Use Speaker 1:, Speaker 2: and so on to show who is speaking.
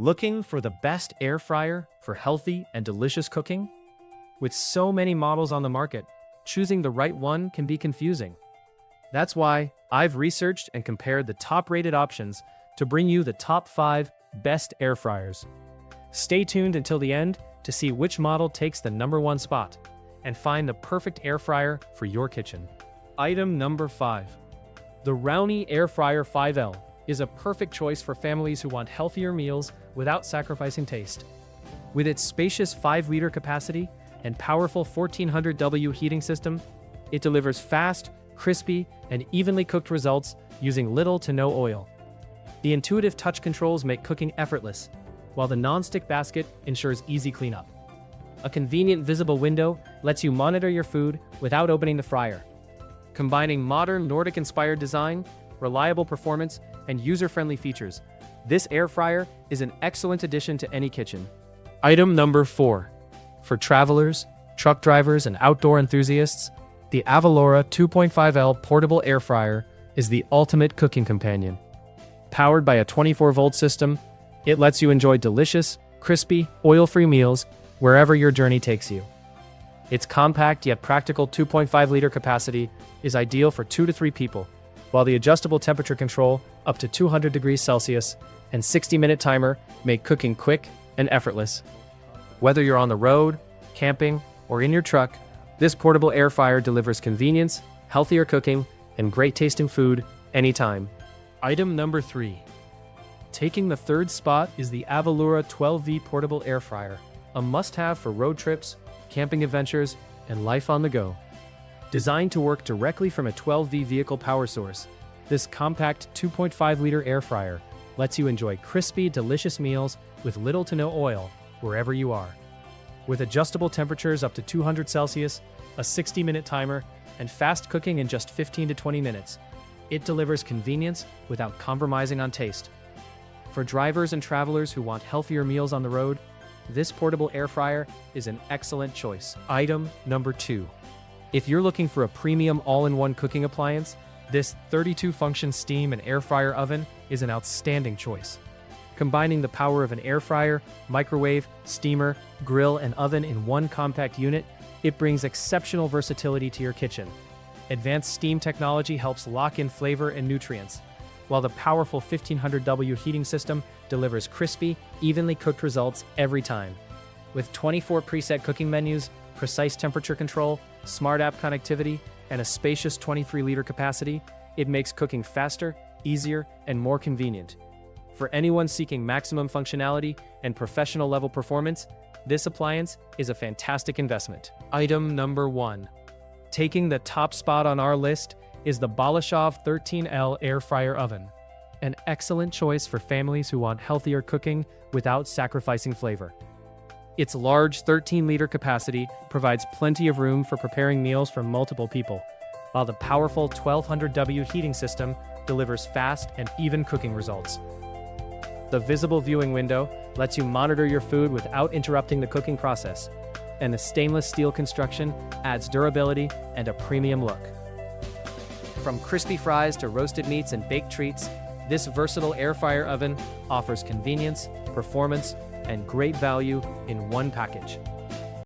Speaker 1: Looking for the best air fryer for healthy and delicious cooking? With so many models on the market, choosing the right one can be confusing. That's why I've researched and compared the top-rated options to bring you the top 5 best air fryers. Stay tuned until the end to see which model takes the #1 spot and find the perfect air fryer for your kitchen. Item number 5. The Rowney Air Fryer 5L is a perfect choice for families who want healthier meals without sacrificing taste. With its spacious 5-liter capacity and powerful 1400W heating system, it delivers fast, crispy, and evenly cooked results using little to no oil. The intuitive touch controls make cooking effortless, while the non-stick basket ensures easy cleanup. A convenient visible window lets you monitor your food without opening the fryer. Combining modern Nordic-inspired design, reliable performance, and user-friendly features, this air fryer is an excellent addition to any kitchen. Item number 4. For travelers, truck drivers, and outdoor enthusiasts, the Avalora 2.5L portable air fryer is the ultimate cooking companion. Powered by a 24-volt system, it lets you enjoy delicious, crispy, oil-free meals wherever your journey takes you. Its compact yet practical 2.5-liter capacity is ideal for 2 to 3 people, while the adjustable temperature control up to 200 degrees Celsius and 60-minute timer make cooking quick and effortless. Whether you're on the road, camping, or in your truck, this portable air fryer delivers convenience, healthier cooking, and great-tasting food anytime. Item number 3. Taking the 3rd spot is the Avalora 12V portable air fryer, a must-have for road trips, camping adventures, and life on the go. Designed to work directly from a 12V vehicle power source, this compact 2.5-liter air fryer lets you enjoy crispy, delicious meals with little to no oil wherever you are. With adjustable temperatures up to 200 Celsius, a 60-minute timer, and fast cooking in just 15 to 20 minutes, it delivers convenience without compromising on taste. For drivers and travelers who want healthier meals on the road, this portable air fryer is an excellent choice. Item number 2. If you're looking for a premium all-in-one cooking appliance, this 32-function steam and air fryer oven is an outstanding choice. Combining the power of an air fryer, microwave, steamer, grill, and oven in one compact unit, it brings exceptional versatility to your kitchen. Advanced steam technology helps lock in flavor and nutrients, while the powerful 1500W heating system delivers crispy, evenly cooked results every time. With 24 preset cooking menus, precise temperature control, smart app connectivity, and a spacious 23-liter capacity, it makes cooking faster, easier, and more convenient. For anyone seeking maximum functionality and professional-level performance, this appliance is a fantastic investment. Item number 1. Taking the top spot on our list is the Balashov 13L air fryer oven, an excellent choice for families who want healthier cooking without sacrificing flavor. Its large 13-liter capacity provides plenty of room for preparing meals for multiple people, while the powerful 1200W heating system delivers fast and even cooking results. The visible viewing window lets you monitor your food without interrupting the cooking process, and the stainless steel construction adds durability and a premium look. From crispy fries to roasted meats and baked treats, this versatile air fryer oven offers convenience, performance, and great value in one package.